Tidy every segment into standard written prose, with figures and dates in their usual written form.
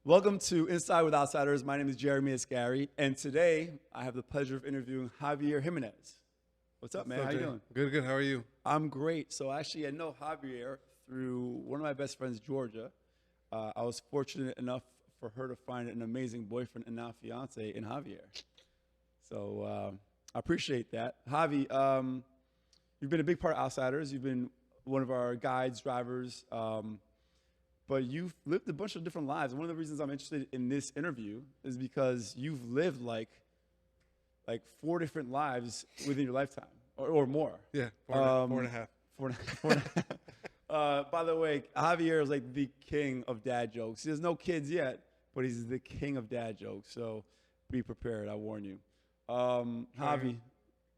Welcome to Inside with Outsiders. My name is Jeremy Asgari, and today I have the pleasure of interviewing Javier Jimenez. What's up, man? What's How up, you Jay? doing? Good. How are you? I'm great. So actually, I know Javier through one of my best friends, Georgia. I was fortunate enough for her to find an amazing boyfriend and now fiance in Javier. So I appreciate that. Javi, you've been a big part of Outsiders. You've been one of our guides, drivers. But you've lived a bunch of different lives. And one of the reasons I'm interested in this interview is because you've lived like four different lives within your lifetime, or more. Yeah, four and a half. Four and a half. By the way, Javier is like the king of dad jokes. He has no kids yet, but he's the king of dad jokes. So be prepared. I warn you. Javi,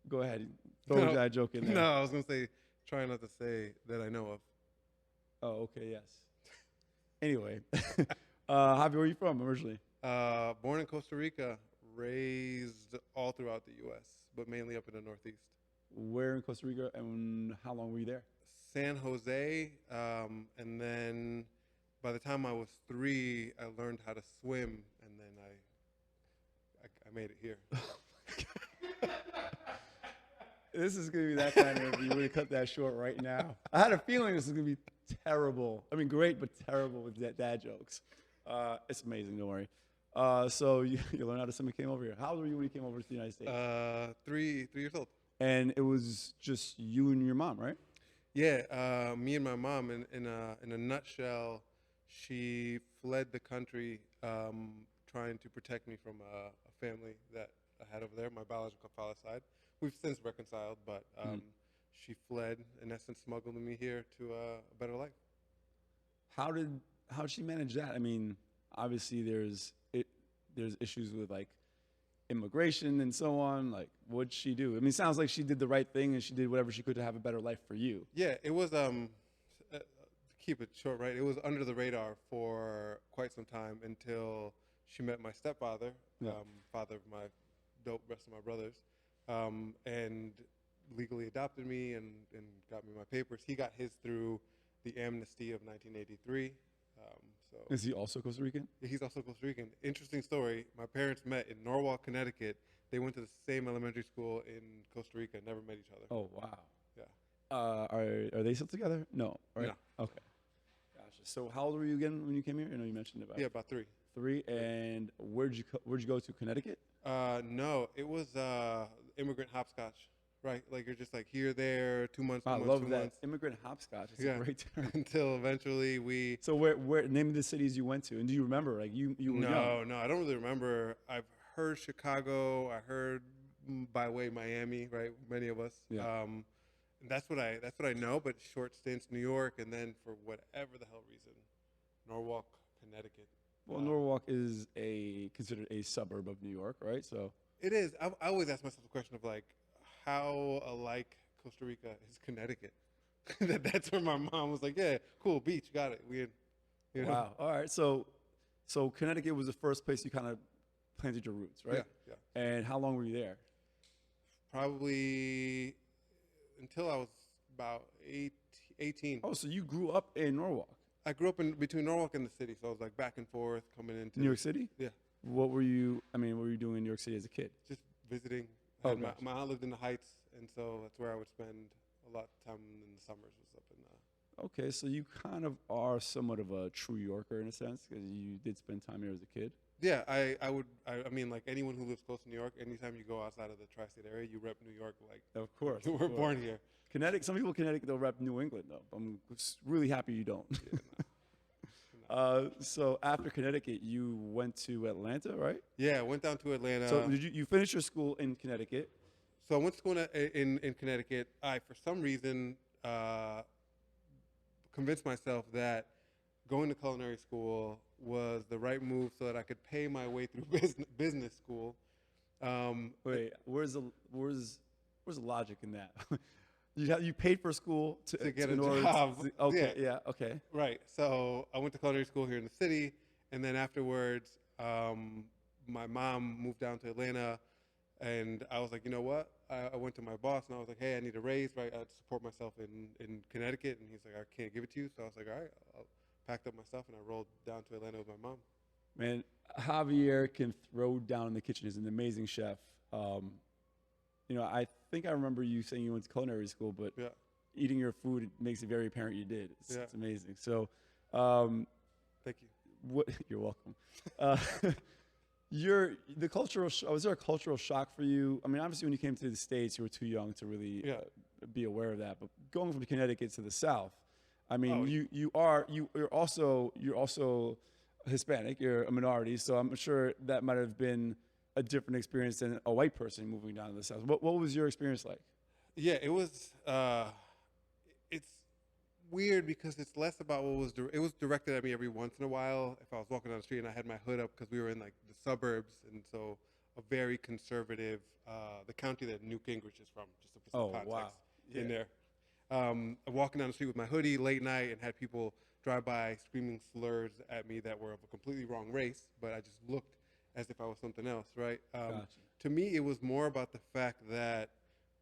go ahead. Throw a dad joke in there. No, I was gonna say, try not to say that I know of. Oh, okay, yes. Anyway, Javi, where are you from originally? Born in Costa Rica, raised all throughout the U.S., but mainly up in the Northeast. Where in Costa Rica, and how long were you there? San Jose, and then by the time I was 3, I learned how to swim, and then I made it here. This is going to be that kind of interview. We're going to cut that short right now. I had a feeling this was going to be terrible. I mean, great, but terrible with dad jokes. It's amazing, don't worry. So you learned how to swim and came over here. How old were you when you came over to the United States? 3 years old. And it was just you and your mom, right? Yeah, me and my mom. In a nutshell, she fled the country trying to protect me from a family that I had over there, my biological father's side. We've since reconciled, but she fled, in essence, smuggled me here to a better life. How'd she manage that? I mean, obviously there's issues with like immigration and so on. Like, what'd she do? I mean, it sounds like she did the right thing and she did whatever she could to have a better life for you. Yeah, it was to keep it short, right? It was under the radar for quite some time until she met my stepfather, Yeah. father of my rest of my brothers, and legally adopted me and got me my papers. He got his through the amnesty of 1983. So Is he also Costa Rican? he's also Costa Rican. Interesting story. My parents met in Norwalk, Connecticut. They went to the same elementary school in Costa Rica. Never met each other. Oh, wow. Yeah. Are they still together? No, right? No. Okay. Gotcha. So how old were you again when you came here? I know you mentioned about Yeah, about 3. 3. And where'd you go to? Connecticut? No, it was immigrant hopscotch, right? Like you're just like here, there, 2 months, 2 I months, love 2 that. months. Immigrant hopscotch. It's Yeah. a great term. Until eventually we. So where name of the cities you went to, and do you remember? Like you were young. No, I don't really remember. I've heard Chicago. I heard by way Miami, right? Many of us. Yeah. And that's what I know. But short stints, New York, and then for whatever the hell reason, Norwalk, Connecticut. Well, Norwalk is considered a suburb of New York, right? So It is. I always ask myself the question of like, how alike Costa Rica is Connecticut. That's where my mom was like, yeah, cool, beach, got it. Weird. You know? wow. All right. So Connecticut was the first place you kind of planted your roots, right? Yeah. And how long were you there? Probably until I was about 18. Oh, so you grew up in Norwalk, I grew up in between Norwalk and the city, so I was like back and forth coming into New York City? Yeah, What were you? I mean, what were you doing in New York City as a kid? just visiting. Oh, Had gotcha. my aunt lived in the Heights, and so that's where I would spend a lot of time in the summers. Was up in Okay, so you kind of are somewhat of a true Yorker in a sense because you did spend time here as a kid. Yeah, I mean, like anyone who lives close to New York, anytime you go outside of the tri-state area, you rep New York like Of course. you of were course. born here. Connecticut. Some people in Connecticut they'll rep New England though. I'm really happy you don't. Yeah, no. So after Connecticut, you went to Atlanta, right? Yeah, I went down to Atlanta. So did you finish your school in Connecticut? So I went to school in Connecticut. I, for some reason, convinced myself that going to culinary school was the right move so that I could pay my way through business school. Wait, where's the logic in that? You paid for school To get in a order job. okay, Yeah. okay. Right. So I went to culinary school here in the city, and then afterwards, my mom moved down to Atlanta, and I was like, you know what? I went to my boss, and I was like, hey, I need a raise, right? I support myself in Connecticut, and he's like, I can't give it to you. So I was like, all right, I packed up my stuff, and I rolled down to Atlanta with my mom. Man, Javier can throw down in the kitchen. He's an amazing chef. I think I remember you saying you went to culinary school, but Yeah. eating your food it makes it very apparent you did. It's, Yeah. it's amazing. So, um, Thank you. what? You're welcome. Uh, was there a cultural shock for you? I mean, obviously, when you came to the States, you were too young to really Yeah. be aware of that. But going from Connecticut to the South, I mean, Oh, you're also Hispanic. You're a minority, so I'm sure that might have been a different experience than a white person moving down to the South. What was your experience like? Yeah, it was. It's weird because it's less about what was. It was directed at me every once in a while. If I was walking down the street and I had my hood up because we were in like the suburbs, and so a very conservative, the county that Newt Gingrich is from, just to put some context wow. in Yeah. there. Walking down the street with my hoodie late night and had people drive by screaming slurs at me that were of a completely wrong race, but I just looked as if I was something else, right? Gotcha. To me, it was more about the fact that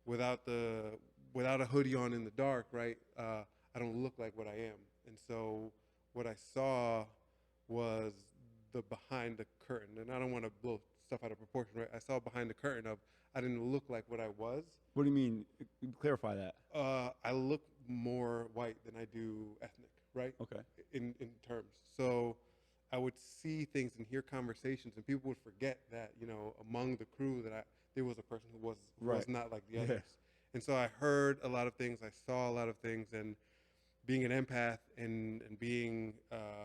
without a hoodie on in the dark, right, I don't look like what I am. And so what I saw was the behind the curtain. And I don't want to blow stuff out of proportion, right? I saw behind the curtain of I didn't look like what I was. What do you mean? Clarify that. I look more white than I do ethnic, right? Okay. In terms. So I would see things and hear conversations, and people would forget that, among the crew that there was a person who was Right. not like the Yeah. others. And so I heard a lot of things, I saw a lot of things, and being an empath and being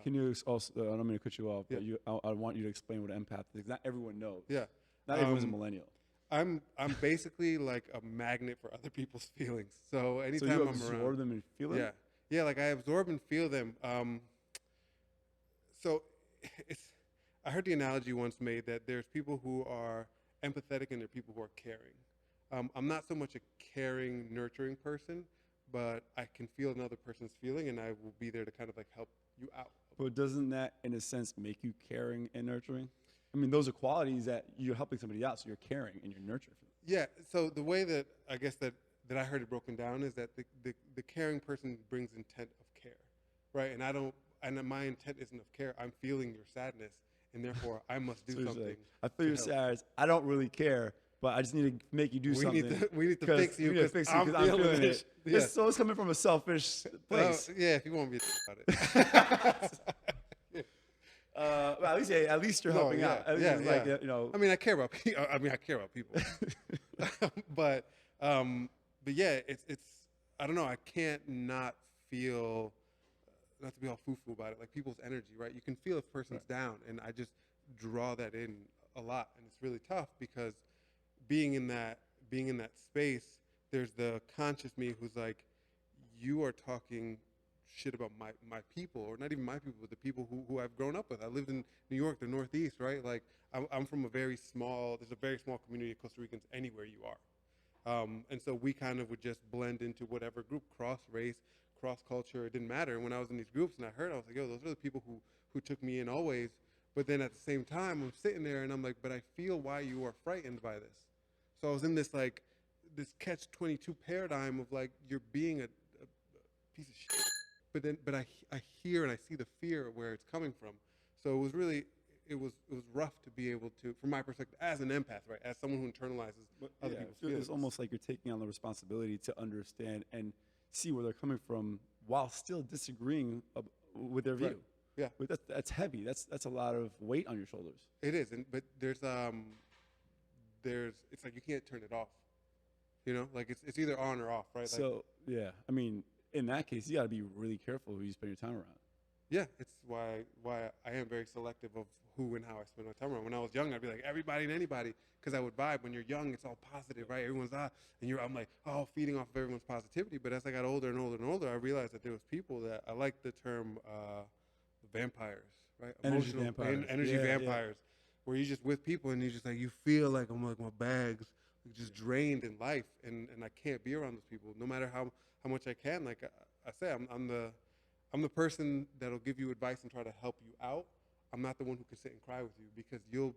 Can you also? I don't mean to cut you off, but Yeah. I want you to explain what empath is. Not everyone knows. yeah. Not everyone's a millennial. I'm basically like a magnet for other people's feelings. So So anytime you I'm absorb around, them and feel them. yeah, like I absorb and feel them. So I heard the analogy once made that there's people who are empathetic and there are people who are caring. I'm not so much a caring, nurturing person, but I can feel another person's feeling, and I will be there to kind of like help you out. But doesn't that, in a sense, make you caring and nurturing? I mean, those are qualities that you're helping somebody out, so you're caring and you're nurturing. Yeah. So the way that I guess that I heard it broken down is that the caring person brings intent of care, right? And I don't. And my intent isn't of care. I'm feeling your sadness, and therefore I must do So you're something. saying, I feel your help. sadness. I don't really care, but I just need to make you do We something. need to 'cause fix you we need to 'cause fix you I'm 'cause I'm feeling feeling it. it. Yeah. So it's coming from a selfish place. Yeah, if you want me to about it. Well, at least you're No, helping yeah, out. At least yeah, it's like, yeah. I mean, I care about people. I care about people. but yeah, it's. I don't know. I can't not feel. Not to be all foo-foo about it, like people's energy, right? You can feel if a person's down, and I just draw that in a lot, and it's really tough because being in that space, there's the conscious me who's like, you are talking shit about my people, or not even my people, but the people who I've grown up with. I lived in New York, the Northeast, right? Like I'm from there's a very small community of Costa Ricans anywhere you are. And so we kind of would just blend into whatever group, cross race, cross culture, it didn't matter. And when I was in these groups and I heard, I was like, yo, those are the people who took me in always. But then at the same time, I'm sitting there and I'm like, but I feel why you are frightened by this. So I was in this like, this catch-22 paradigm of like, you're being a piece of shit. But I hear and I see the fear of where it's coming from. So it was really, it was rough to be able to, from my perspective, as an empath, right, as someone who internalizes other people's feelings. It's almost like you're taking on the responsibility to understand and see where they're coming from while still disagreeing with their view. Right. Yeah, But that's heavy. That's a lot of weight on your shoulders. it is. But there's it's like you can't turn it off. Like it's either on or off, right? So yeah, I mean, in that case, you got to be really careful who you spend your time around. Yeah, it's why I am very selective of who and how I spend my time around. When I was young, I'd be like everybody and anybody because I would vibe. When you're young, it's all positive, right? Everyone's and I'm like, oh, feeding off of everyone's positivity. But as I got older and older and older, I realized that there was people that I like the term vampires, right? Energy Emotional vampires. energy Yeah, yeah. vampires, where you're just with people and you just like you feel like I'm like my bags just drained in life, and I can't be around those people no matter how much I can. Like I say, I'm the person that'll give you advice and try to help you out. I'm not the one who can sit and cry with you because you'll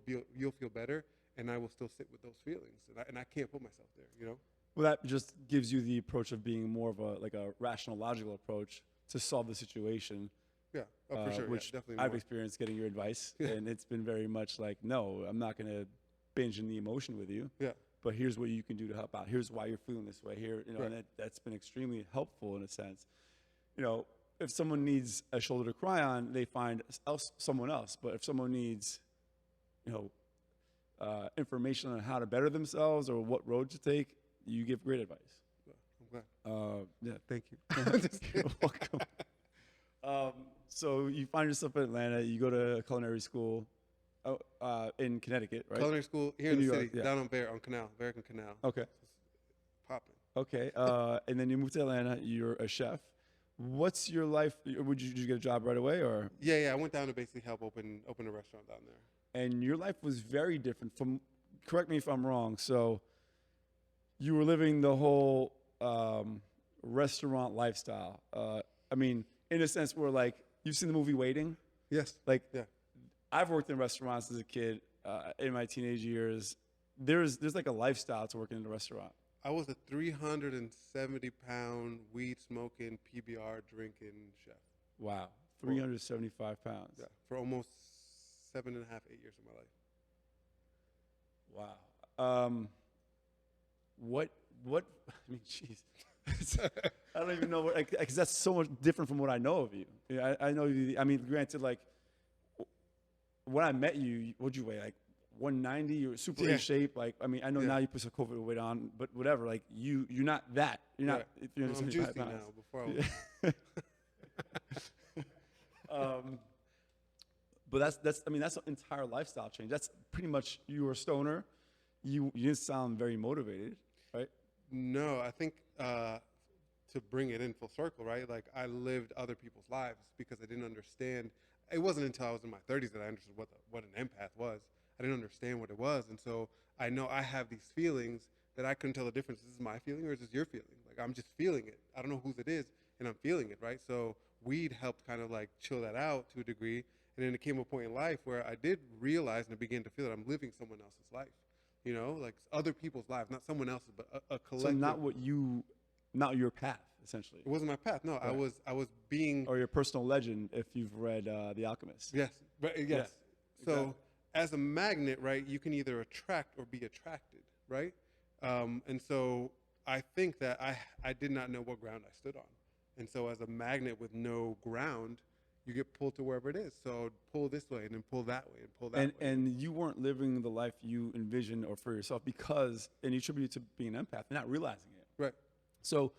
feel better, and I will still sit with those feelings, and I can't put myself there. Well, that just gives you the approach of being more of a rational, logical approach to solve the situation, Yeah. Oh, for sure. Which yeah, definitely I've more. experienced getting your advice, Yeah. and it's been very much like, no, I'm not going to binge in the emotion with you, Yeah. but here's what you can do to help out. Here's why you're feeling this way. Here, you know, Right. and that's been extremely helpful in a sense. You know, if someone needs a shoulder to cry on, they find someone else. But if someone needs, you know, information on how to better themselves or what road to take, you give great advice. I'm glad. Yeah, Thank you. Just you're kidding. welcome. So you find yourself in Atlanta. You go to culinary school in Connecticut, right? Culinary school here In in the New city, York, yeah. down on American Canal. Okay. Popping. Okay. And then you move to Atlanta. You're a chef. What's your life? Did you get a job right away, or? Yeah. I went down to basically help open a restaurant down there. And your life was very different from. Correct me if I'm wrong. So, you were living the whole restaurant lifestyle. I mean, in a sense, where like you've seen the movie Waiting. Yes. Like, Yeah. I've worked in restaurants as a kid in my teenage years. There's like a lifestyle to working in a restaurant. I was a 370-pound weed smoking PBR drinking chef. Wow, 375 pounds. Yeah, for almost 7.5, 8 years of my life. Wow. What? I mean, jeez. I don't even know what, because that's so much different from what I know of you. Yeah, I know you. I mean, granted, like when I met you, what'd you weigh? Like 190. You were super in shape. Like, I mean, I know now you put some COVID weight on, but whatever. Like you're not that. You're not. Right. I'm juicy pounds. now. Before I was. But that's. I mean, that's an entire lifestyle change. That's pretty much you were a stoner. You didn't sound very motivated, right? No, I think to bring it in full circle, right? Like I lived other people's lives because I didn't understand. It wasn't until I was in my 30s that I understood what an empath was. I didn't understand what it was, and so I know I have these feelings that I couldn't tell the difference. Is this my feeling or is this your feeling? Like I'm just feeling it. I don't know whose it is, and I'm feeling it, right? So weed helped kind of like chill that out to a degree, and then it came a point in life where I did realize and I began to feel that I'm living someone else's life. You know, like other people's lives, not someone else's, but a collective. So not your path, essentially. It wasn't my path. No, Right. I was being. Or your personal legend, if you've read The Alchemist. Yes, yes. Yeah, So exactly. as a magnet, right, you can either attract or be attracted, right? And so I think that I did not know what ground I stood on. And so as a magnet with no ground, you get pulled to wherever it is. So pull this way and then pull that way and pull that way. And you weren't living the life you envisioned or for yourself and you attribute it to being an empath, not realizing it. Right. So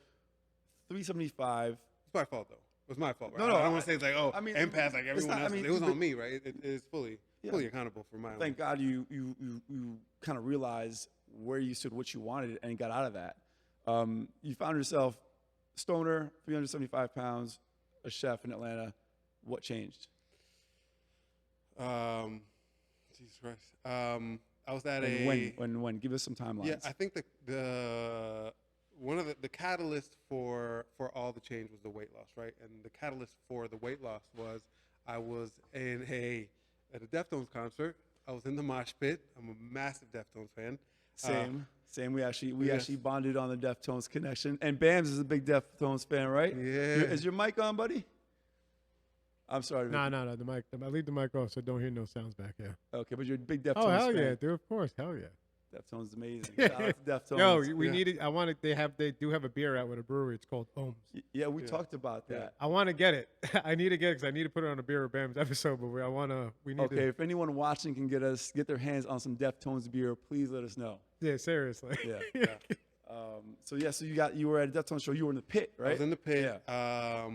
375. It's my fault, though. It was my fault, right? No, I don't want to say it's like, oh, I mean, empath like it's everyone not- else. I mean, It was but- on me, right? It is fully accountable for my own. Thank God you kind of realized where you stood, what you wanted, and got out of that. You found yourself stoner, 375 pounds, a chef in Atlanta. What changed? Jesus Christ. I was at And when? Give us some timelines. Yeah, I think the one of the catalyst for all the change was the weight loss, right? And the catalyst for the weight loss was I was at a Deftones concert. I was in the mosh pit. I'm a massive Deftones fan. Same. We actually bonded on the Deftones connection. And Bams is a big Deftones fan, right? Yeah. Is your mic on, buddy? I'm sorry. No. The mic. I leave the mic off so don't hear no sounds back. Yeah. Okay, but you're a big Deftones Oh hell fan. yeah, dude! Of course, hell yeah. Deftones is amazing. Shout out to Deftones. Yo, we needed. I wanted. They do have a beer out with a brewery. It's called Ohms. Yeah, we talked about that. I want to get it. I need to get it because I need to put it on a Beer with Bams episode. But we need Okay, to. if anyone watching can get their hands on some Deftones beer, please let us know. Yeah, seriously. Yeah. So you were at a Deftones show. You were in the pit, right? I was in the pit. Yeah.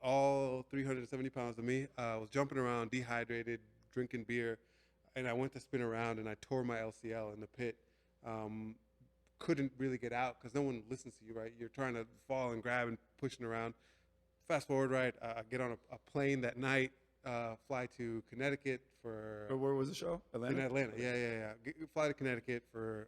All 370 pounds of me. I was jumping around, dehydrated, drinking beer, and I went to spin around and I tore my LCL in the pit. Couldn't really get out because no one listens to you, right? You're trying to fall and grab and pushing around. Fast forward, right? I get on a plane that night, fly to Connecticut for. But where was the show? Atlanta. In Atlanta, yeah. Fly to Connecticut for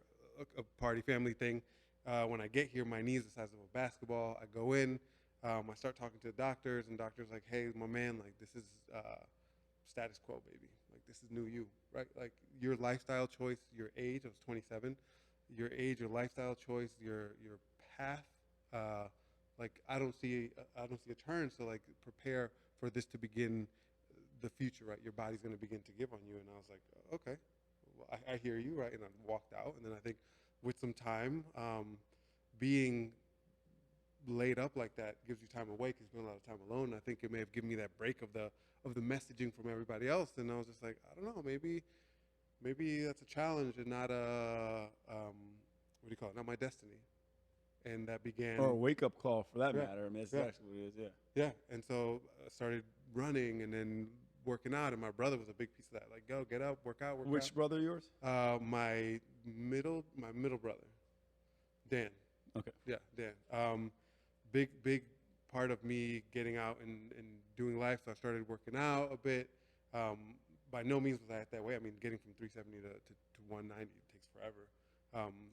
a party family thing. When I get here, my knee's the size of a basketball. I go in. I start talking to the doctors, and doctors like, "Hey, my man, like this is status quo, baby. Like this is new you, right? Like your lifestyle choice, your age. I was 27. Your age, your lifestyle choice, your path. Like I don't see a turn. So like prepare for this to begin the future, right? Your body's going to begin to give on you. And I was like, okay, well, I hear you, right? And I walked out. And then I think with some time, being laid up like that gives you time away because you spend a lot of time alone. And I think it may have given me that break of the messaging from everybody else. And I was just like, I don't know, maybe that's a challenge and not a what do you call it? Not my destiny. And that began. Or a wake-up call, for that Yeah. matter. I mean, that's Yeah. exactly what it is, yeah. Yeah, and so I started running and then working out, and my brother was a big piece of that. Like, go, get up, work out, work Which brother of yours? out. My middle brother, Dan. Okay. Yeah, Dan. Big part of me getting out and doing life. So I started working out a bit. By no means was I that way. I mean, getting from 370 to 190 takes forever.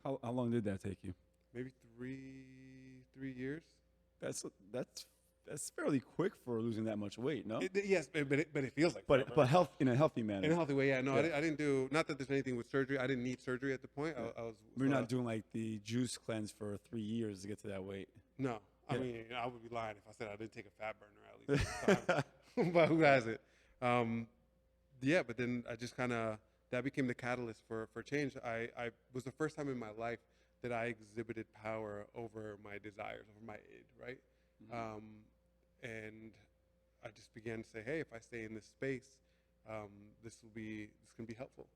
How long did that take you? Maybe three years. That's fairly quick for losing that much weight, no? Yes, but it feels like. But forever. in a healthy manner. In a healthy way, yeah. No, Yeah. I didn't do. Not that there's anything with surgery. I didn't need surgery at the point. I was. We're not doing like the juice cleanse for 3 years to get to that weight. No, I Yeah. mean I would be lying if I said I didn't take a fat burner at least. At the time. But who hasn't? Yeah, but then I just kind of that became the catalyst for change. I was the first time in my life that I exhibited power over my desires, over my id, right? Mm-hmm. And I just began to say, hey, if I stay in this space, this can be helpful.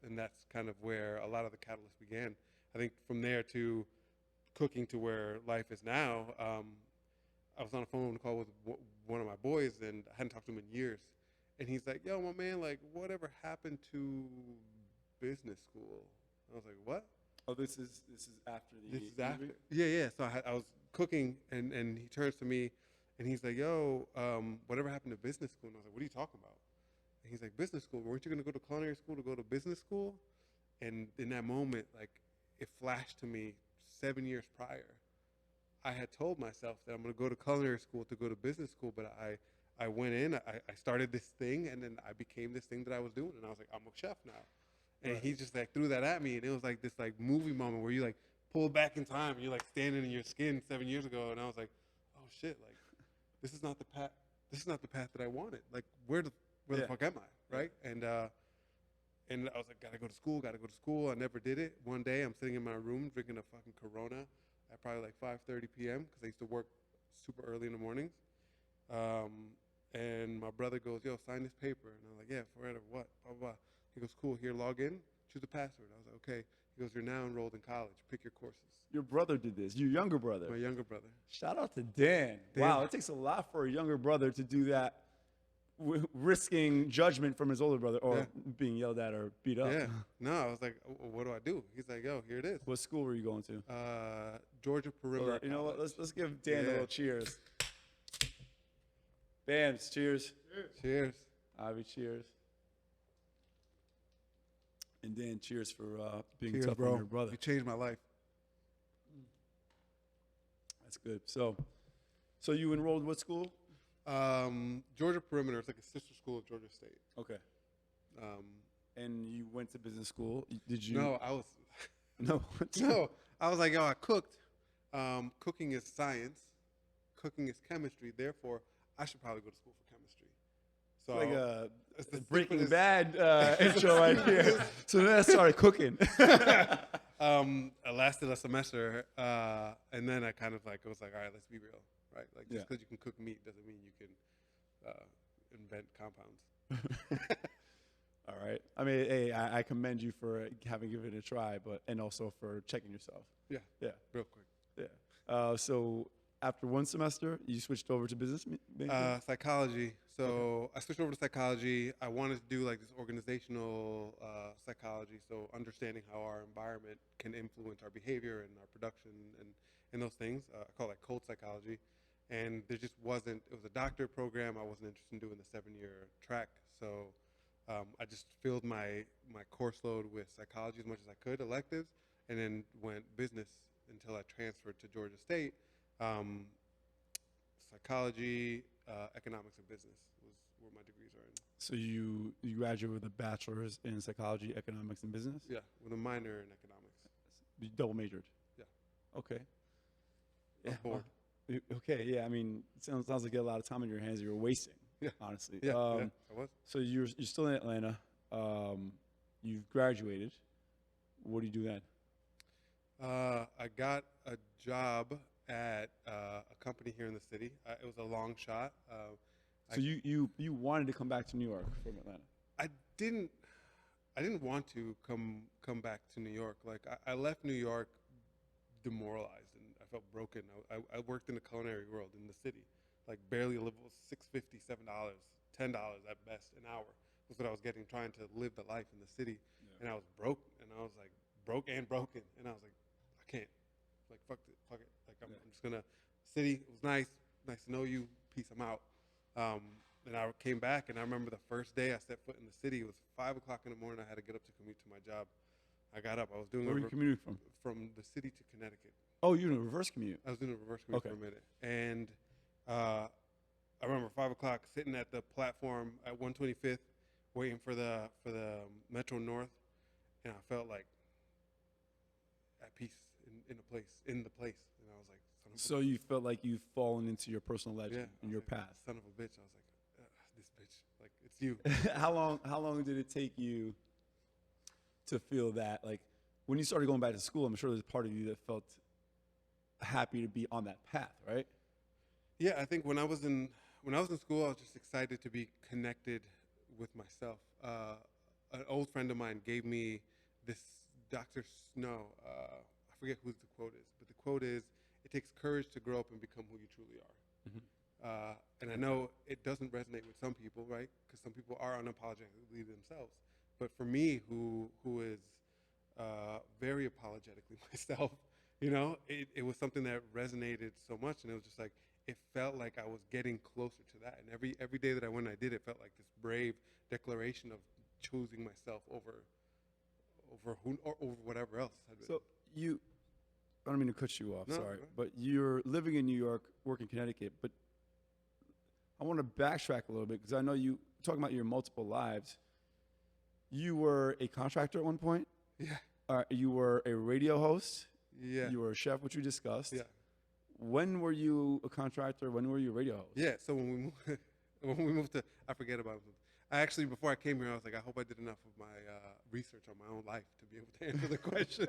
And that's kind of where a lot of the catalyst began. I think from there to cooking to where life is now, I was on a phone call with one of my boys, and I hadn't talked to him in years. And he's like, yo, my man, like, whatever happened to business school? I was like, what? Oh, this is after the This is after. Yeah. So I was cooking, and he turns to me, and he's like, yo, whatever happened to business school? And I was like, what are you talking about? And he's like, business school? Weren't you going to go to culinary school to go to business school? And in that moment, like, it flashed to me 7 years prior. I had told myself that I'm going to go to culinary school to go to business school, but I went in, I started this thing, and then I became this thing that I was doing. And I was like, I'm a chef now. And he just like threw that at me, and it was like this like movie moment where you like pull back in time, and you're like standing in your skin 7 years ago, and I was like, oh shit, like this is not the path. This is not the path that I wanted. Like where the fuck am I, right? And I was like, gotta go to school. I never did it. One day I'm sitting in my room drinking a fucking Corona at probably like 5:30 p.m. because I used to work super early in the mornings. And my brother goes, yo, sign this paper. And I'm like, yeah, forever, what? Blah, blah, blah. He goes, cool, here, log in, choose a password. I was like, okay. He goes, you're now enrolled in college. Pick your courses. Your brother did this. Your younger brother. My younger brother. Shout out to Dan. Wow, it takes a lot for a younger brother to do that, risking judgment from his older brother or being yelled at or beat up. Yeah. No, I was like, what do I do? He's like, yo, here it is. What school were you going to? Georgia Perimeter. You know what? Let's give Dan a little cheers. Bams, cheers. Cheers. Avi, cheers. And Dan, cheers for being Cheers, tough bro. on your brother. You changed my life. That's good. So you enrolled what school? Georgia Perimeter. It's like a sister school of Georgia State. Okay. And you went to business school. Did you? No, I was. No. No, I was like, yo, I cooked. Cooking is science. Cooking is chemistry. Therefore, I should probably go to school for chemistry. So Like a the Breaking stupidest- Bad intro right here. So then I started cooking. I lasted a semester, and then I kind of like was like, all right, let's be real, right? Like just because you can cook meat doesn't mean you can invent compounds. All right. I mean, hey, I commend you for having given it a try, and also for checking yourself. Yeah, Yeah. real quick. Yeah. So after one semester, you switched over to business major? Psychology. So I switched over to psychology. I wanted to do like this organizational psychology, so understanding how our environment can influence our behavior and our production and those things. I call it like cold psychology. And there just wasn't, it was a doctorate program. I wasn't interested in doing the 7-year track. So I just filled my course load with psychology as much as I could, electives, and then went business until I transferred to Georgia State. Psychology, economics, and business was where my degrees are in. So you graduated with a bachelor's in psychology, economics, and business? Yeah, with a minor in economics. You double majored? Yeah. Okay. I was bored. Okay, yeah. I mean, it sounds like you had a lot of time on your hands that you were wasting. Yeah. Honestly. Yeah, I was. So you're still in Atlanta. You've graduated. What do you do then? I got a job at a company here in the city. It was a long shot. So you wanted to come back to New York from Atlanta. I didn't I didn't want to come back to New York. Like I left New York demoralized and I felt broken. I worked in the culinary world in the city, like barely livable, $6.50, $7, $10 at best an hour was what I was getting trying to live the life in the city. Yeah. And I was broke, and I was like broke and broken, and I was like, I can't, like fuck it. Like I'm just gonna. City, it was nice to know you. Peace, I'm out. And I came back, and I remember the first day I stepped foot in the city. It was 5 o'clock in the morning. I had to get up to commute to my job. I got up. I was doing. Where were you commuting from? From the city to Connecticut. Oh, you're doing a reverse commute. I was doing a reverse commute for a minute, and I remember 5 o'clock sitting at the platform at 125th, waiting for the Metro North, and I felt like at peace in the place, and I was like, son of a So you felt like you've fallen into your personal legend in your like, past. son of a bitch. I was like, this bitch, like it's you. How long did it take you to feel that? Like when you started going back to school, I'm sure there's a part of you that felt happy to be on that path, right? Yeah, I think when I was in school, I was just excited to be connected with myself. An old friend of mine gave me this Dr. Snow. I forget who the quote is, but the quote is, "It takes courage to grow up and become who you truly are." Mm-hmm. And I know it doesn't resonate with some people, right? Because some people are unapologetically themselves. But for me, who is very apologetically myself, you know, it was something that resonated so much, and it was just like it felt like I was getting closer to that. And every day that I went and I did, it felt like this brave declaration of choosing myself over whatever else had been. So I don't mean to cut you off, No, sorry, right. but you're living in New York, working in Connecticut, but I want to backtrack a little bit because I know you talking about your multiple lives. You were a contractor at one point. Yeah. You were a radio host. Yeah. You were a chef, which we discussed. Yeah. When were you a contractor? When were you a radio host? Yeah. So when we moved to, I forget about it. I actually, before I came here, I was like, I hope I did enough of my research on my own life to be able to answer the questions.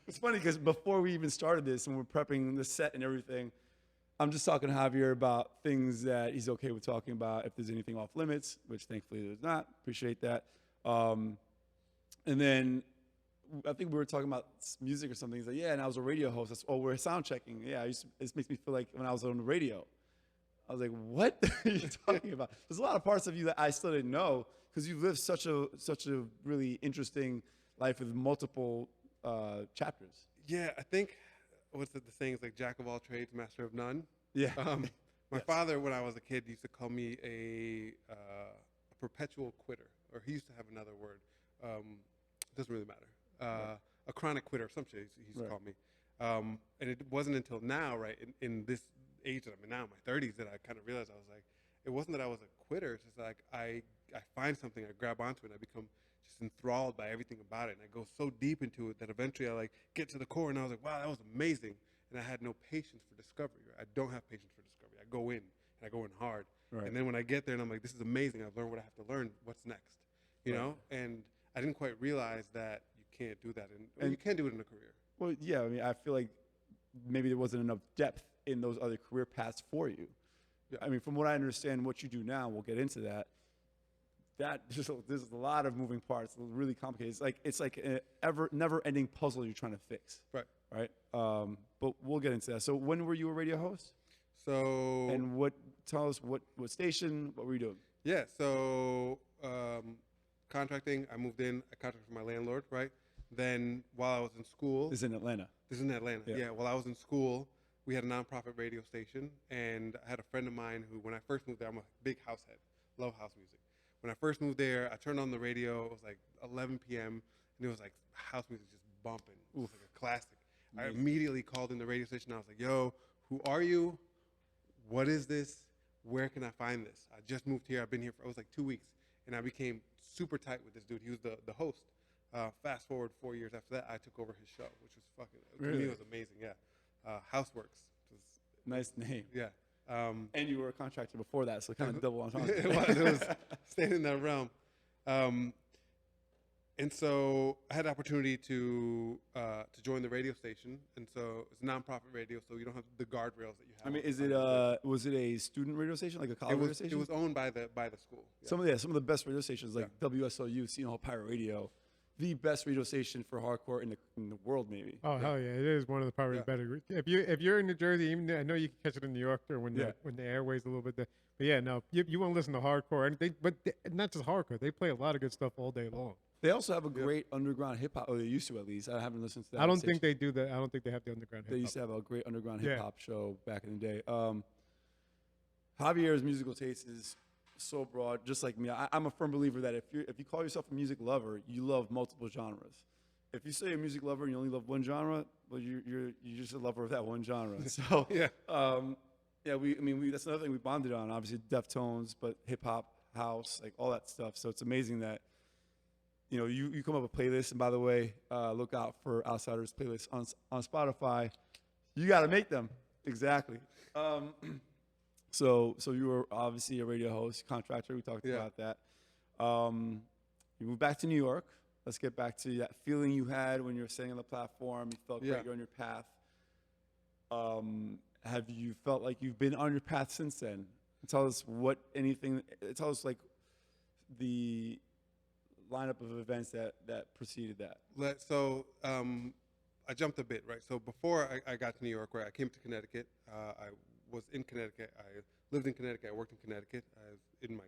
It's funny because before we even started this and we're prepping the set and everything, I'm just talking to Javier about things that he's okay with talking about. If there's anything off limits, which thankfully there's not, appreciate that. And then I think we were talking about music or something. He's like, yeah, and I was a radio host. We're sound checking. Yeah, this makes me feel like when I was on the radio. I was like, what are you talking about? There's a lot of parts of you that I still didn't know because you've lived such a really interesting life with multiple chapters. Yeah, I think the saying is like jack of all trades, master of none. Yeah. My father, when I was a kid, used to call me a perpetual quitter, or he used to have another word. It doesn't really matter. A chronic quitter, some shit he used to call me. And it wasn't until now, right, in this age that I'm in now, my 30s, that I kind of realized I was like, it wasn't that I was a quitter. It's just like I find something, I grab onto it, and I become just enthralled by everything about it, and I go so deep into it that eventually I like get to the core, and I was like, wow, that was amazing. And I had no patience for discovery. Right? I don't have patience for discovery. I go in, and I go in hard. Right. And then when I get there and I'm like, this is amazing, I've learned what I have to learn, what's next? You know? And I didn't quite realize that you can't do that, and you can't do it in a career. Well, yeah, I mean, I feel like maybe there wasn't enough depth in those other career paths for you. Yeah. I mean, from what I understand, what you do now, we'll get into that. There's a lot of moving parts, really complicated. It's like an never-ending puzzle you're trying to fix. Right. But we'll get into that. So when were you a radio host? And tell us what station, what were you doing? Yeah, so contracting, I moved in, I contracted for my landlord, right? Then while I was in school. This is in Atlanta. Yeah, while I was in school, we had a nonprofit radio station, and I had a friend of mine who, when I first moved there, I'm a big house head, love house music. When I first moved there, I turned on the radio, it was like 11 p.m., and it was like house music just bumping. It was like a classic. Amazing. I immediately called in the radio station. I was like, yo, who are you? What is this? Where can I find this? I just moved here. I've been here for, it was like 2 weeks, and I became super tight with this dude. He was the host. Fast forward 4 years after that, I took over his show, which was fucking, to me, it was amazing, yeah. Houseworks was Nice name. Yeah. And you were a contractor before that, so kind of double entendre. It was staying in that realm. And so I had the opportunity to join the radio station, and so it's a nonprofit radio, so you don't have the guardrails that you have. I mean, was it a student radio station, like a college radio station? It was owned by the school. Yeah. Some of the best radio stations, like WSOU, Seton Hall Pirate Radio, the best radio station for hardcore in the world, maybe. Oh hell yeah, it is one of the probably better. If you're in New Jersey, even I know you can catch it in New York or when the airways a little bit there. But yeah, no, you want to listen to hardcore, and not just hardcore. They play a lot of good stuff all day long. They also have a great underground hip hop. Or they used to, at least. I haven't listened to that. I don't think they do that. I don't think they have the underground hip hop. They used to have a great underground hip hop show back in the day. Javier's musical taste is so broad, just like me. I'm a firm believer that if you call yourself a music lover, you love multiple genres. If you say you're a music lover and you only love one genre, well, you're just a lover of that one genre. So that's another thing we bonded on. Obviously, Deftones, but hip hop, house, like all that stuff. So it's amazing that you come up with a playlist. And by the way, look out for Outsiders playlists on Spotify. You got to make them exactly. So you were obviously a radio host, contractor. We talked about that. You moved back to New York. Let's get back to that feeling you had when you were sitting on the platform. You felt great. You're on your path. Have you felt like you've been on your path since then? Tell us like the lineup of events that preceded that. So I jumped a bit, right? So before I got to New York, right, I came to Connecticut. I was in Connecticut. I lived in Connecticut. I worked in Connecticut. I was in my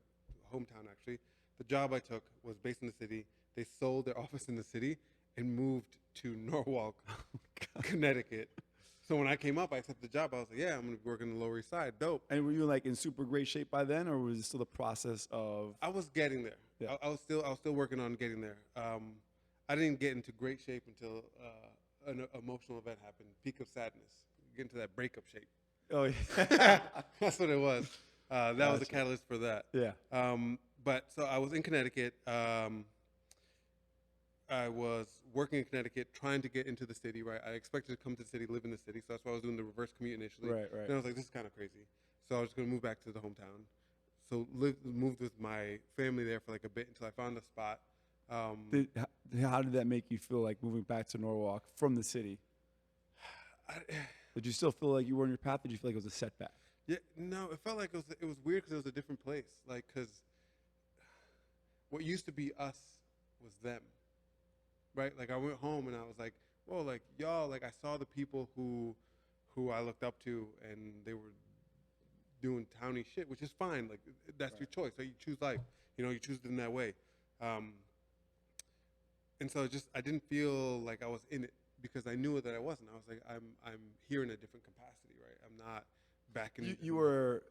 hometown, actually. The job I took was based in the city. They sold their office in the city and moved to Norwalk, Connecticut. So when I came up, I accepted the job. I was like, yeah, I'm going to work on the Lower East Side. Dope. And were you like in super great shape by then, or was it still the process of? I was getting there. Yeah. I was still working on getting there. I didn't get into great shape until an emotional event happened, peak of sadness. Get into that breakup shape. Oh yeah, that's what it was. That was the catalyst for that. Yeah. But so I was in Connecticut. I was working in Connecticut, trying to get into the city, right? I expected to come to the city, live in the city, so that's why I was doing the reverse commute initially. Right. Then I was like, this is kind of crazy. So I was going to move back to the hometown. So moved with my family there for like a bit until I found a spot. How did that make you feel, like moving back to Norwalk from the city? Did you still feel like you were on your path? Or did you feel like it was a setback? Yeah, no, it felt like it was weird because it was a different place. Like, because what used to be us was them. Right, like I went home and I was like, "Whoa, like y'all, like I saw the people who I looked up to, and they were doing towny shit, which is fine. Like that's your choice. So you choose life. You choose it in that way. And so I didn't feel like I was in it because I knew that I wasn't. I was like, I'm here in a different capacity, right? I'm not back in. You were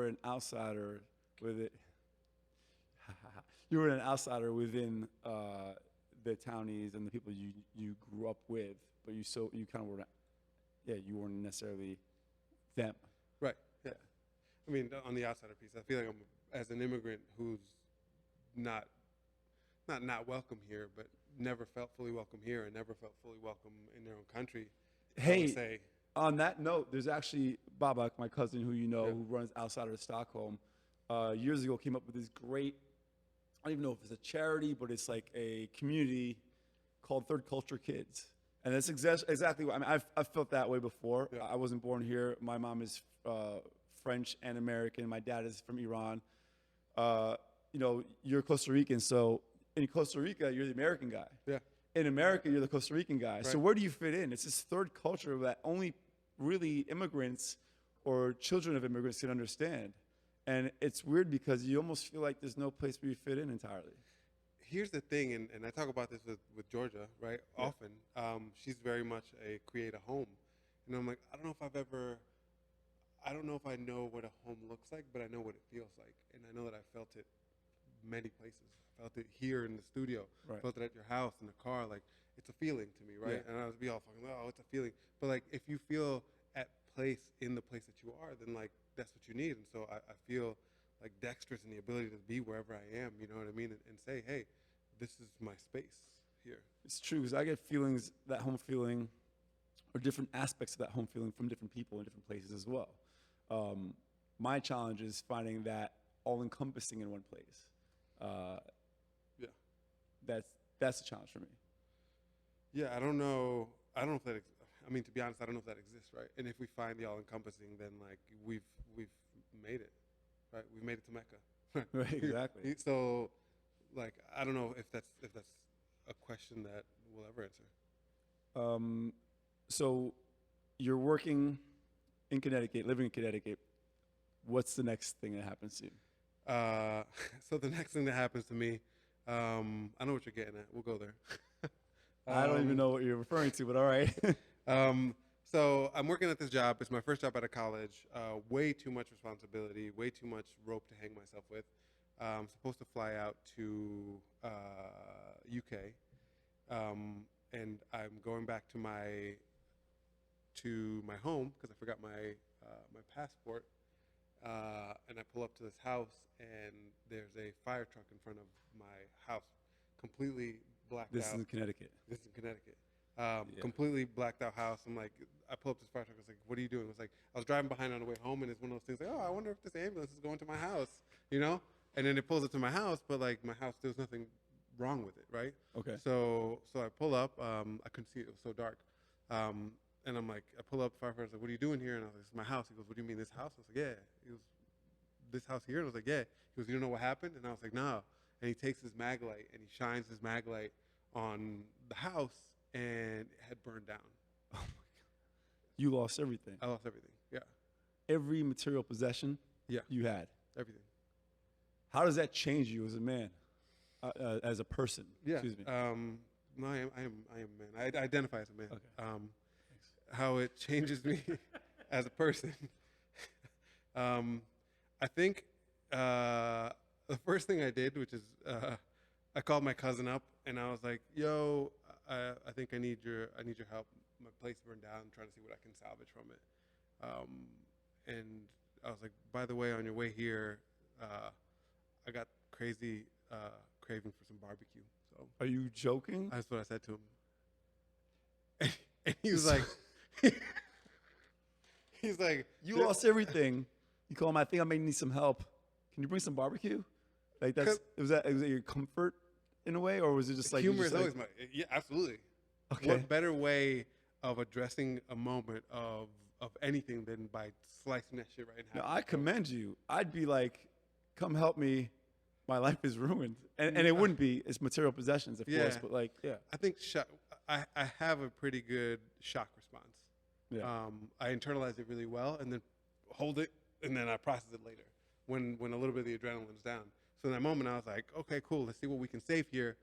an outsider with it. You were an outsider within. The townies and the people you grew up with, but you kind of were, you weren't necessarily them. Right. Yeah. I mean, on the outsider piece, I feel like I'm as an immigrant who's not welcome here, but never felt fully welcome here and never felt fully welcome in their own country. Hey, on that note, there's actually Babak, my cousin, who who runs Outsider of Stockholm, years ago came up with this great. I don't even know if it's a charity, but it's like a community called Third Culture Kids. And that's exactly what, I mean, I've felt that way before. Yeah. I wasn't born here. My mom is French and American. My dad is from Iran. You're Costa Rican, so in Costa Rica, you're the American guy. Yeah. In America, you're the Costa Rican guy. Right. So where do you fit in? It's this third culture that only really immigrants or children of immigrants can understand. And it's weird because you almost feel like there's no place where you fit in entirely. Here's the thing, and I talk about this with Georgia, right? Yeah. Often. She's very much a create a home. And I'm like, I don't know if I know what a home looks like, but I know what it feels like. And I know that I felt it many places. I felt it here in the studio. Right. I felt it at your house, in the car. Like, it's a feeling to me, right? Yeah. And I would be all fucking, oh, it's a feeling. But, like, if you feel at place in the place that you are, then, like, that's what you need. And so I feel like dexterous in the ability to be wherever I am, you know what I mean? And say, hey, this is my space here. It's true, because I get feelings, that home feeling, or different aspects of that home feeling from different people in different places as well. My challenge is finding that all-encompassing in one place. Yeah. That's a challenge for me. Yeah, I don't know. I don't know if that. I mean, to be honest, I don't know if that exists, right? And if we find the all-encompassing, then like we've made it, right? We've made it to Mecca. Right, exactly. So, like, I don't know if that's a question that we'll ever answer. So you're working in Connecticut, living in Connecticut. What's the next thing that happens to you? So the next thing that happens to me, I know what you're getting at. We'll go there. I don't even know what you're referring to, but all right. So I'm working at this job. It's my first job out of college. Way too much responsibility, way too much rope to hang myself with. I'm supposed to fly out to UK, and I'm going back to my home because I forgot my passport. And I pull up to this house, and there's a fire truck in front of my house, completely blacked out. This is in Connecticut. This is in Connecticut. Completely blacked out house. I'm like, I pull up to this fire truck. I was like, what are you doing? It was like, I was driving behind on the way home, and it's one of those things like, oh, I wonder if this ambulance is going to my house, you know? And then it pulls up to my house, but like my house, there's nothing wrong with it, right? Okay. So I pull up. I couldn't see it. It was so dark. And I'm like, I pull up. The firefighter's like, what are you doing here? And I was like, it's my house. He goes, what do you mean this house? I was like, yeah. He goes, this house here? And I was like, yeah. He goes, you don't know what happened? And I was like, no. And he takes his mag light and he shines his mag light on the house, and it had burned down. Oh my God. You lost everything. I lost everything. Yeah. Every material possession you had. Everything. How does that change you as a man, as a person? Yeah. Excuse me. No, I am a man. I identify as a man. Okay. How it changes me as a person. I think the first thing I did, which is I called my cousin up and I was like, "Yo, I think I need your help. My place burned down. I'm trying to see what I can salvage from it." And I was like, "By the way, on your way here, I got crazy craving for some barbecue." So Are you joking? that's what I said to him. And he was like, he's like, You lost everything. You call him, I think I may need some help. Can you bring some barbecue? Like was that your comfort in a way, or was it just like humor is always my absolutely. Okay. What better way of addressing a moment of anything than by slicing that shit right in half? No, I commend you. I'd be like, come help me. My life is ruined, and it wouldn't be. It's material possessions, of course, but like, yeah. I think I have a pretty good shock response. Yeah. I internalize it really well, and then hold it, and then I process it later when a little bit of the adrenaline's down. So in that moment, I was like, okay, cool. Let's see what we can save here,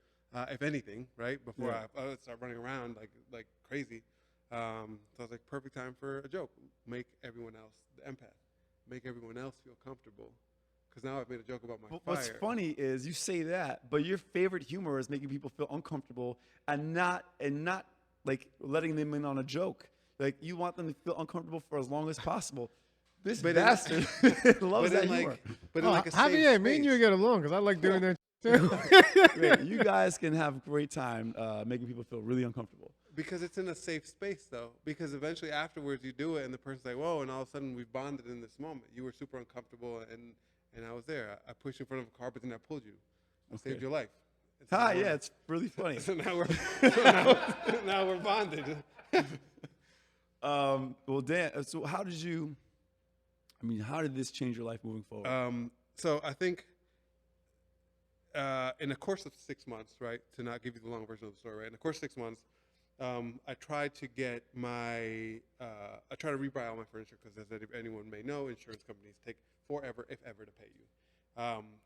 if anything, right? Before I start running around like crazy. So I was like, perfect time for a joke. Make everyone else the empath. Make everyone else feel comfortable. Because now I've made a joke about my fire. What's funny is you say that, but your favorite humor is making people feel uncomfortable and not like letting them in on a joke. Like you want them to feel uncomfortable for as long as possible. This bastard loves that humor. But in like a Javier, safe me and you space. get along because I like doing that too. Man, you guys can have a great time making people feel really uncomfortable. Because it's in a safe space, though. Because eventually afterwards you do it, and the person's like, whoa, and all of a sudden we've bonded in this moment. You were super uncomfortable, and I was there. I pushed you in front of a carpet, and I pulled you. I saved your life. Yeah, it's really funny. So now we're bonded. Well, Dan, so how did this change your life moving forward? So I think in the course of 6 months, right, to not give you the long version of the story, right, in the course of 6 months, I tried to get I tried to rebuy all my furniture because, as anyone may know, insurance companies take forever, if ever, to pay you.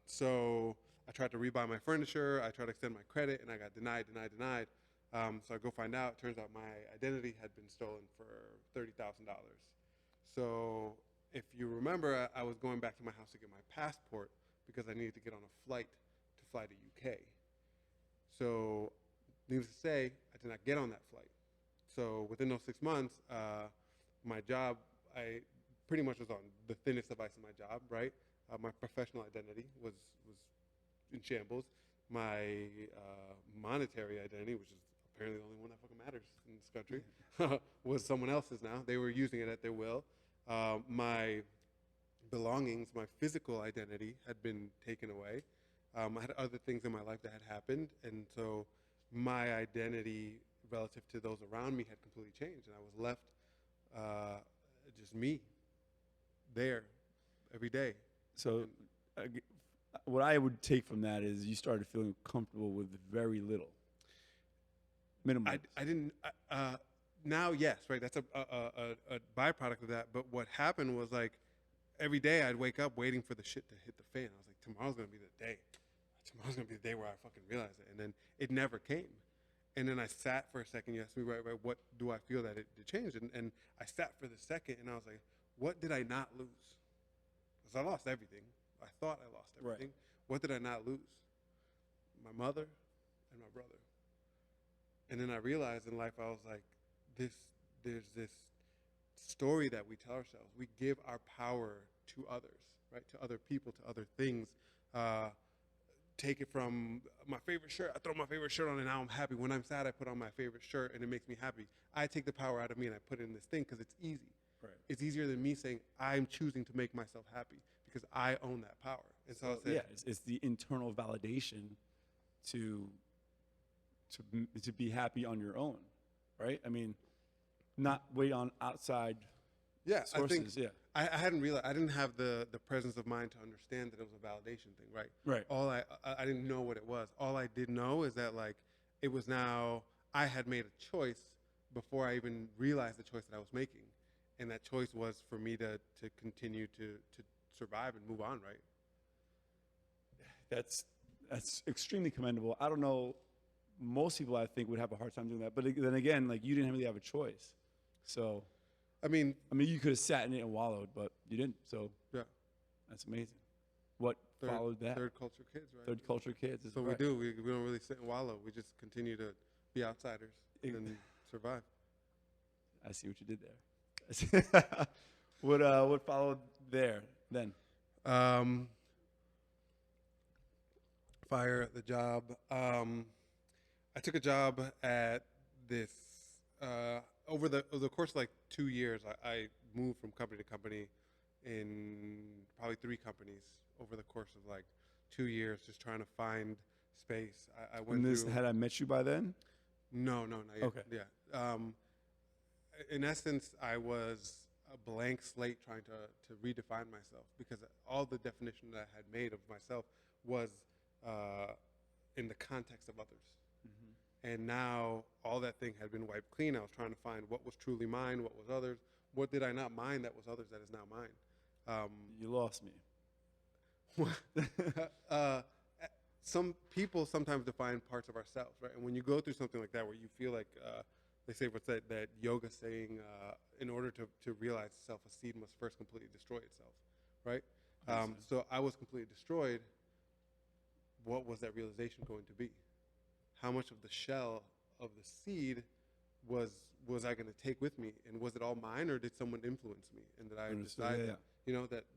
So I tried to rebuy my furniture. I tried to extend my credit, and I got denied. So I go find out. Turns out my identity had been stolen for $30,000. So if you remember, I was going back to my house to get my passport because I needed to get on a flight to fly to UK. So needless to say, I did not get on that flight. So within those 6 months, my job, I pretty much was on the thinnest of ice in my job, right? My professional identity was in shambles. My monetary identity, which is apparently the only one that fucking matters in this country, was someone else's now. They were using it at their will. My belongings, my physical identity had been taken away. I had other things in my life that had happened, and so my identity relative to those around me had completely changed, and I was left just me there every day. So, what I would take from that is you started feeling comfortable with very little. Minimum. I didn't. Now, yes, right. That's a byproduct of that. But what happened was like every day I'd wake up waiting for the shit to hit the fan. I was like, tomorrow's gonna be the day. Tomorrow's gonna be the day where I fucking realize it. And then it never came. And then I sat for a second. You asked me, right, what do I feel that it changed? And I sat for the second, and I was like, what did I not lose? Because I lost everything. I thought I lost everything. Right. What did I not lose? My mother and my brother. And then I realized in life, I was like, there's this story that we tell ourselves. We give our power to others, right? To other people, to other things. Take it from my favorite shirt. I throw my favorite shirt on and now I'm happy. When I'm sad, I put on my favorite shirt and it makes me happy. I take the power out of me and I put it in this thing because it's easy. Right. It's easier than me saying I'm choosing to make myself happy because I own that power. And so I said, it's the internal validation to be happy on your own, right? I mean, not wait on outside sources. I think I hadn't realized, I didn't have the presence of mind to understand that it was a validation thing, right? Right. All I didn't know what it was. All I did know is that like it was now, I had made a choice before I even realized the choice that I was making. And that choice was for me to continue to survive and move on, right? That's extremely commendable. I don't know, most people I think would have a hard time doing that. But then again, like you didn't really have a choice. So I mean, you could have sat in it and wallowed, but you didn't. So yeah, that's amazing. What followed that? Third culture kids, right? Third culture kids. So right. we do. We don't really sit and wallow. We just continue to be outsiders and survive. I see what you did there. What followed there then? Fire the job. I took a job at this. Over the course of like 2 years, I moved from company to company in probably 3 companies over the course of like 2 years, just trying to find space. I went through. Had I met you by then? No, not yet. Okay. Yeah. In essence, I was a blank slate trying to redefine myself because all the definition that I had made of myself was in the context of others. And now all that thing had been wiped clean. I was trying to find what was truly mine, what was others. What did I not mind that was others that is now mine? You lost me. Some people sometimes define parts of ourselves, right? And when you go through something like that where you feel like, they say what's that yoga saying, in order to realize self, a seed must first completely destroy itself, right? So I was completely destroyed. What was that realization going to be? How much of the shell of the seed was I going to take with me, and was it all mine, or did someone influence me? And that I decided,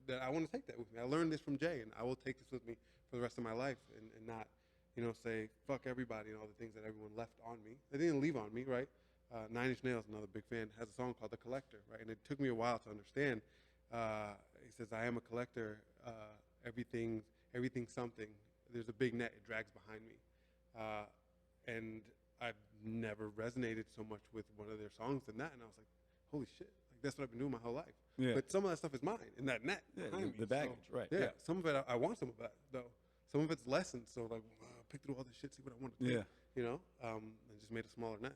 that I want to take that with me. I learned this from Jay, and I will take this with me for the rest of my life, and not, say fuck everybody and all the things that everyone left on me. They didn't leave on me, right? 9 Inch Nails, another big fan, has a song called "The Collector," right? And it took me a while to understand. He says, "I am a collector. Everything, something. There's a big net; it drags behind me." And I've never resonated so much with one of their songs than that. And I was like, holy shit, like that's what I've been doing my whole life. Yeah. But some of that stuff is mine in that net behind me. The baggage, so, right. Yeah, some of it, I want some of that, though. Some of it's lessons. So like, pick through all this shit, see what I want to do. And just made a smaller net.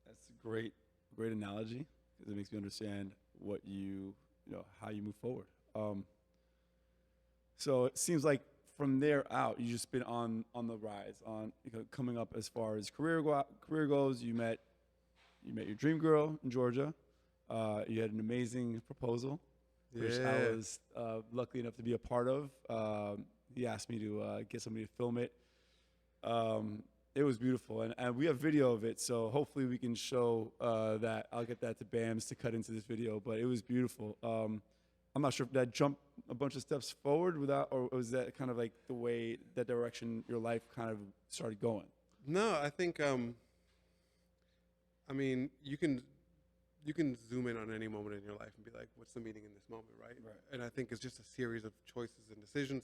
That's a great analogy because it makes me understand what how you move forward. So it seems like from there out, you've just been on the rise, coming up as far as career goes. You met your dream girl in Georgia. You had an amazing proposal, which I was lucky enough to be a part of. He asked me to get somebody to film it. It was beautiful, and we have video of it, so hopefully we can show that. I'll get that to Bams to cut into this video, but it was beautiful. I'm not sure if that jumped a bunch of steps forward or was that kind of like the way, that direction your life kind of started going? No, I think I mean you can zoom in on any moment in your life and be like, what's the meaning in this moment, right? Right. And I think it's just a series of choices and decisions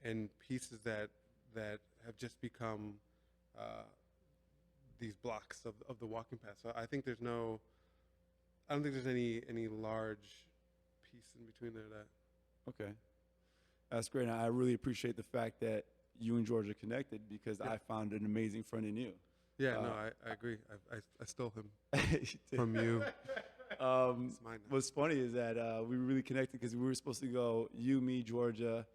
and pieces that have just become these blocks of the walking path. So I think I don't think there's any large piece in between there that. Okay. That's great. And I really appreciate the fact that you and Georgia connected because I found an amazing friend in you. Yeah, no, I agree. I stole him You did. from you. It's mine now. What's funny is that we really connected because we were supposed to go, you, me, Georgia,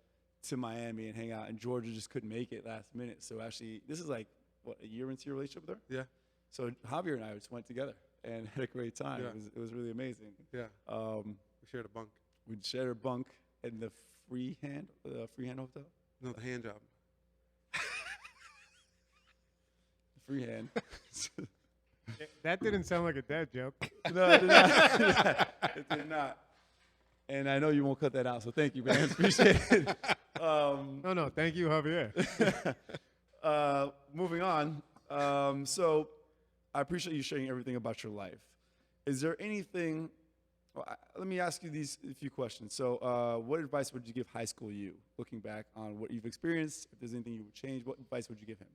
to Miami and hang out, and Georgia just couldn't make it last minute. So actually, this is like, what, a year into your relationship with her? Yeah, So Javier and I just went together and had a great time. Yeah. It was really amazing. yeah. Um, We shared a bunk. we shared a bunk in the Freehand Hotel. No, the hand job. Freehand. That didn't sound like a dad joke. No, it did not. It did not. And I know you won't cut that out, so thank you, man. Appreciate it. No, thank you, Javier. Moving on. So I appreciate you sharing everything about your life. Is there anything? Let me ask you a few questions. So, what advice would you give high school you, looking back on what you've experienced? If there's anything you would change, what advice would you give him?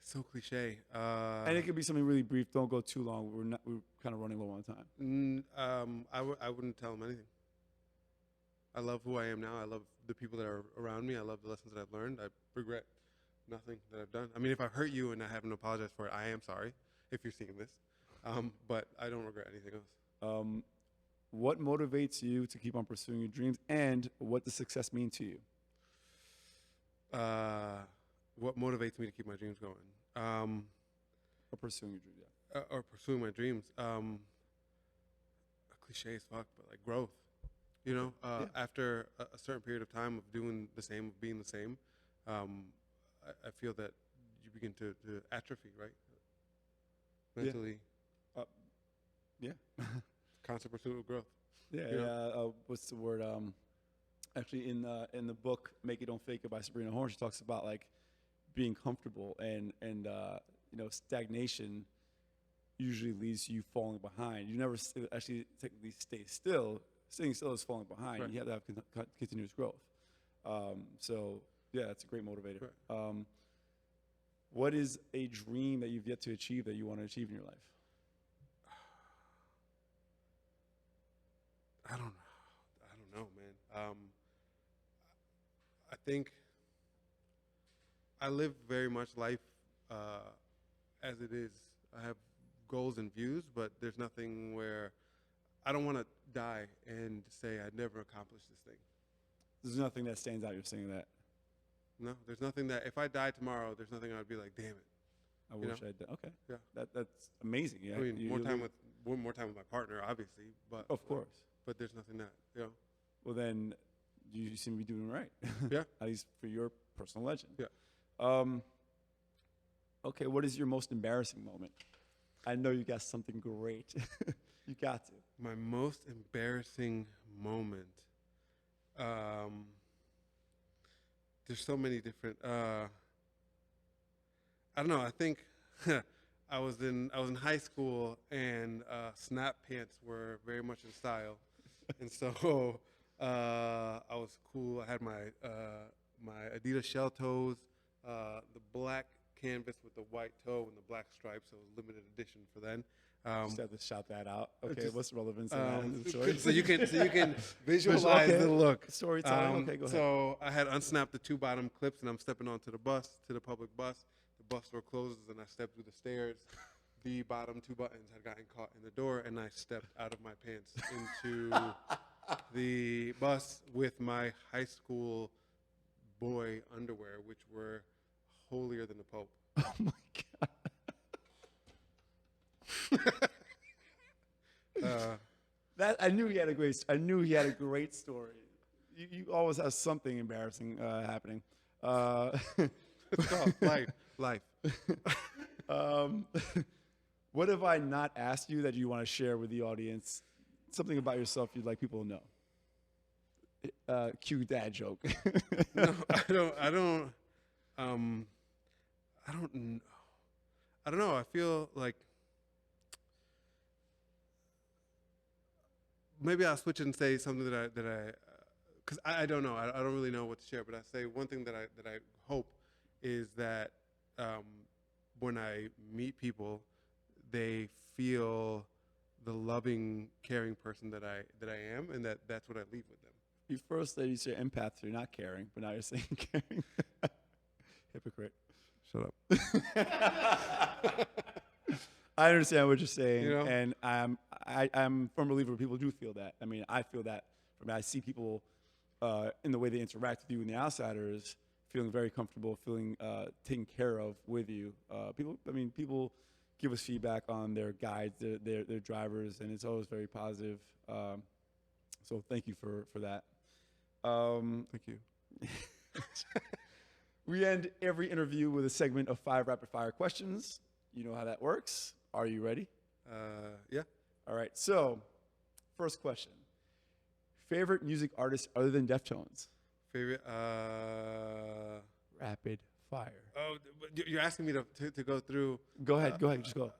So cliche. And it could be something really brief. Don't go too long. We're kind of running low on time. I wouldn't tell him anything. I love who I am now. I love the people that are around me. I love the lessons that I've learned. I regret nothing that I've done. I mean, if I hurt you and I haven't apologized for it, I am sorry if you're seeing this. But I don't regret anything else. What motivates you to keep on pursuing your dreams, and what does success mean to you? What motivates me to keep my dreams going? Or pursuing your dreams, yeah. Or pursuing my dreams. Cliche as fuck, but like growth. You know, after a certain period of time of doing the same, of being the same, I feel that you begin to atrophy, right? Mentally. Yeah. Constant pursuit of growth. Yeah. You know? What's the word? Actually, in the book "Make It Don't Fake It" by Sabrina Horn, she talks about like being comfortable and stagnation usually leads to you falling behind. You never actually technically stay still. Staying still is falling behind. Right. You have to have continuous growth. So yeah, that's a great motivator. Right. What is a dream that you've yet to achieve that you want to achieve in your life? I don't know, man. I think I live very much life as it is. I have goals and views, but there's nothing where I don't want to die and say I never accomplished this thing. There's nothing that stands out. You're saying that. No, there's nothing that if I died tomorrow, there's nothing I'd be like, damn it. I You wish know? I'd done. Okay. Yeah. That's amazing. Yeah. I mean, You- more you time live- with my partner, obviously, but Of course. But there's nothing that Well, then you seem to be doing right. Yeah. At least for your personal legend. Yeah. Okay. What is your most embarrassing moment? I know you got something great. You got to. My most embarrassing moment. There's so many different. I don't know. I think I was in high school and snap pants were very much in style, and so I was cool. I had my Adidas shell toes, the black canvas with the white toe and the black stripes. So it was limited edition for then. Just have to shout that out. Okay, just, what's the relevance of that in the story? so you can visualize Okay. the look. Storytelling. Okay, go ahead. So I had unsnapped the two bottom clips, and I'm stepping onto the public bus. The bus door closes, and I step through the stairs. The bottom two buttons had gotten caught in the door, and I stepped out of my pants into the bus with my high school boy underwear, which were holier than the Pope. Oh my god. That I knew he had a great story. You always have something embarrassing happening. It's called life. What have I not asked you that you want to share with the audience? Something about yourself you'd like people to know. Cue dad joke. No, I don't. I don't know. I feel like maybe I'll switch and say something that I because I don't know. I don't really know what to share. But I say one thing that I hope is that when I meet people, they feel the loving, caring person that I am, and that's what I leave with them. You first said you say empath, so you're not caring, but now you're saying caring. Hypocrite. Shut up. I understand what you're saying, You know? and I'm a firm believer people do feel that. I mean, I feel that. I see people in the way they interact with you and the outsiders, feeling very comfortable, feeling taken care of with you. People give us feedback on their guides, their drivers, and it's always very positive. So thank you for that. Thank you. We end every interview with a segment of 5 rapid-fire questions. You know how that works. Are you ready? Yeah. All right. So, first question. Favorite music artist other than Deftones? Favorite. Rapid fire. Oh, you're asking me to go through. Go ahead. Just go.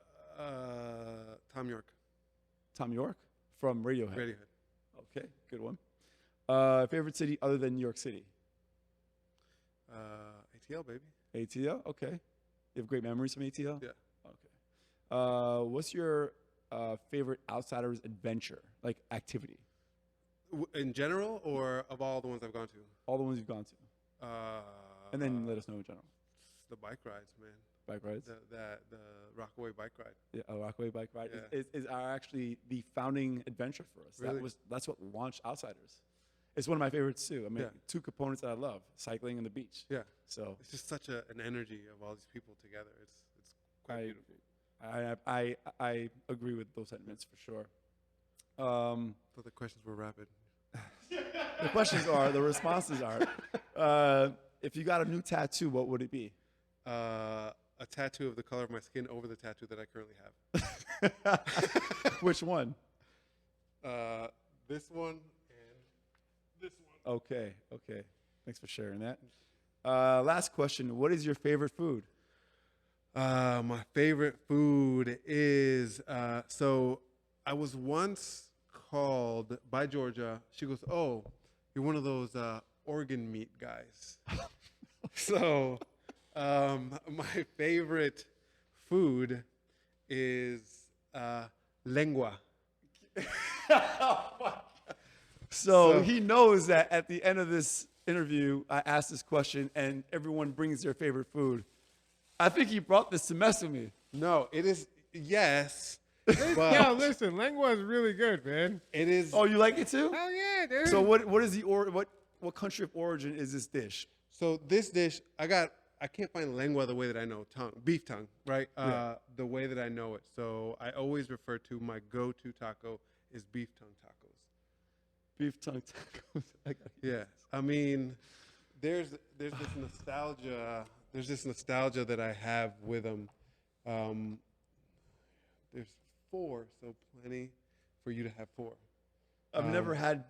Tom York. Tom York from Radiohead. Radiohead. Okay, good one. Favorite city other than New York City? ATL, baby. ATL. Okay. You have great memories from ATL? Yeah. Okay. What's your favorite outsider's adventure, like activity? In general, or of all the ones I've gone to? All the ones you've gone to. And then let us know in general. The bike rides, man. Bike rides? The Rockaway bike ride. Yeah, a Rockaway bike ride Yeah. is actually the founding adventure for us. Really? That's what launched Outsiders. It's one of my favorites too. I mean, Yeah. 2 components that I love: cycling and the beach. Yeah. So It's just such an energy of all these people together. It's quite I, beautiful. I agree with those sentiments for sure. So the questions were rapid. The questions are, the responses are. If you got a new tattoo, what would it be? A tattoo of the color of my skin over the tattoo that I currently have. Which one? This one and this one. Okay. Thanks for sharing that. Last question. What is your favorite food? My favorite food is so I was once called by Georgia. She goes, "Oh, you're one of those organ meat guys." So my favorite food is lengua. So he knows that at the end of this interview, I asked this question, and everyone brings their favorite food. I think he brought this to mess with me. No, it is yes. Yo, But listen, lengua is really good, man. it is Oh, you like it too? Hell yeah, dude. So what is what country of origin is this dish? so this dish I can't find lengua the way that I know beef tongue, right? Yeah. The way that I know it. So I always refer to my go-to taco is beef tongue tacos. Beef tongue tacos. Yeah, I mean, there's this nostalgia. There's this nostalgia that I have with them. There's 4, so plenty for you to have 4. I've never had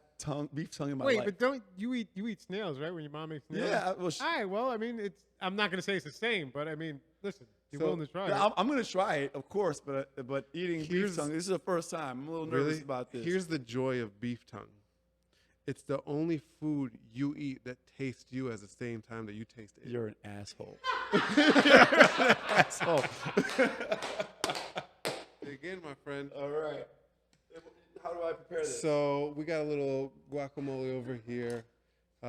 beef tongue in my Wait, life. but don't you eat snails, right? When your mom makes snails. Yeah, All right. Well, I mean, I'm not gonna say it's the same, but I mean, listen, you're So- willing to try yeah, it. I'm gonna try it, of course, but eating beef Here's- tongue. This is the first time. I'm a little nervous Really? about this. Here's the joy of beef tongue. It's the only food you eat that tastes you at the same time that you taste it. You're an asshole. You're an asshole. Again, my friend. All right. How do I prepare this? So we got a little guacamole over here.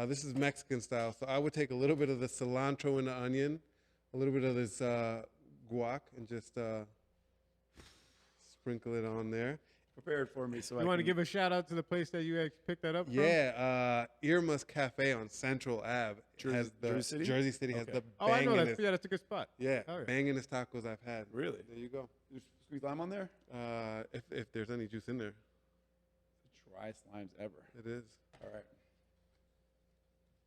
This is Mexican style. So I would take a little bit of the cilantro and the onion, a little bit of this guac, and just sprinkle it on there. Prepare it for me so You I want to can give a shout out to the place that you picked that up from? Yeah, Irma's Cafe on Central Ave has the Jersey City? has Okay. the Oh, I know that. bangingest- Yeah, that's a good spot. Yeah, Oh, yeah. bangingest tacos I've had. Really? There you go. There's sweet lime on there? If there's any juice in there, Driest limes ever. it is. All right.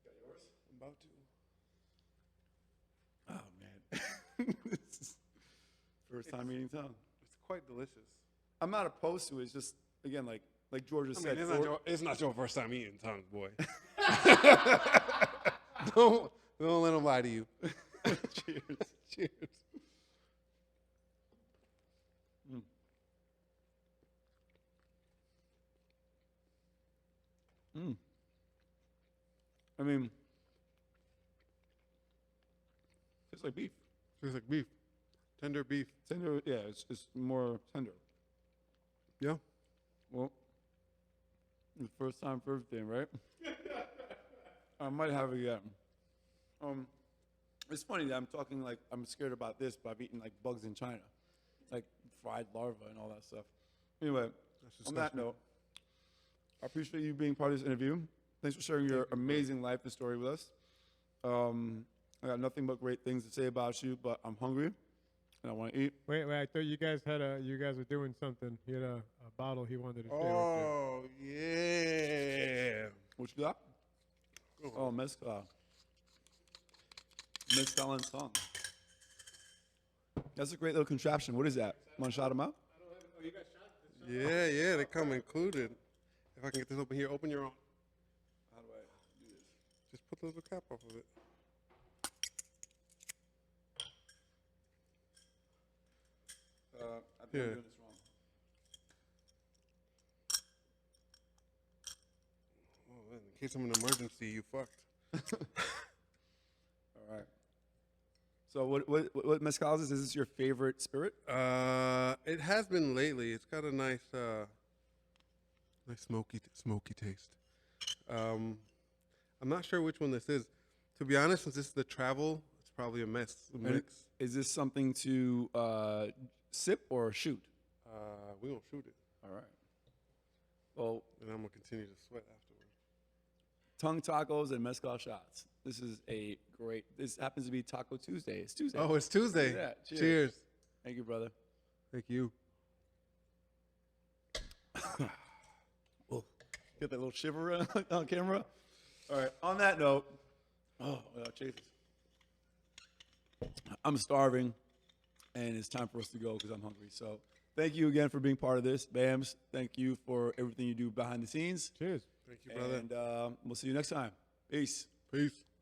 Got yours? I'm about to. Oh man. This is first time eating tongue. It's quite delicious. I'm not opposed to it. It's just again like Georgia I said. mean, it's not your first time eating tongue, boy. don't let them lie to you. Cheers. Cheers. I mean, it's like beef. Tastes like beef. Tender beef. Tender, yeah, it's more tender. Yeah. Well, the first time for everything, right? I might have it again. It's funny that I'm talking like I'm scared about this, but I've eaten like bugs in China, like fried larvae and all that stuff. Anyway, on that note, I appreciate you being part of this interview. Thanks for sharing your amazing life and story with us. I got nothing but great things to say about you, but I'm hungry and I want to eat. Wait, I thought you guys were doing something. He had a bottle he wanted to share. Oh, yeah. What you got? Oh, mezcal. Mezcal and tongue. That's a great little contraption. What is that? Want to shout them out? Yeah, they come included. If I can get this open here, open your own. How do I do this? Just put the little cap off of it. I think I'm doing this wrong. Oh, man, in case I'm in an emergency, you fucked. All right. So what mezcal is this? Is this your favorite spirit? It has been lately. It's got a nice smoky taste. I'm not sure which one this is. To be honest, since this is the travel, it's probably a mix. Is this something to sip or shoot? We don't shoot it. All right. Well, And I'm gonna continue to sweat afterwards. tongue tacos and mezcal shots. This is a great. This happens to be Taco Tuesday. It's Tuesday. Oh, it's Tuesday. Look at that. Cheers. Thank you, brother. Thank you. Oh, get that little shiver on camera. All right. On that note, Jesus. I'm starving, and it's time for us to go because I'm hungry. So thank you again for being part of this. Bams, thank you for everything you do behind the scenes. Cheers. Thank you, brother. And we'll see you next time. Peace. Peace.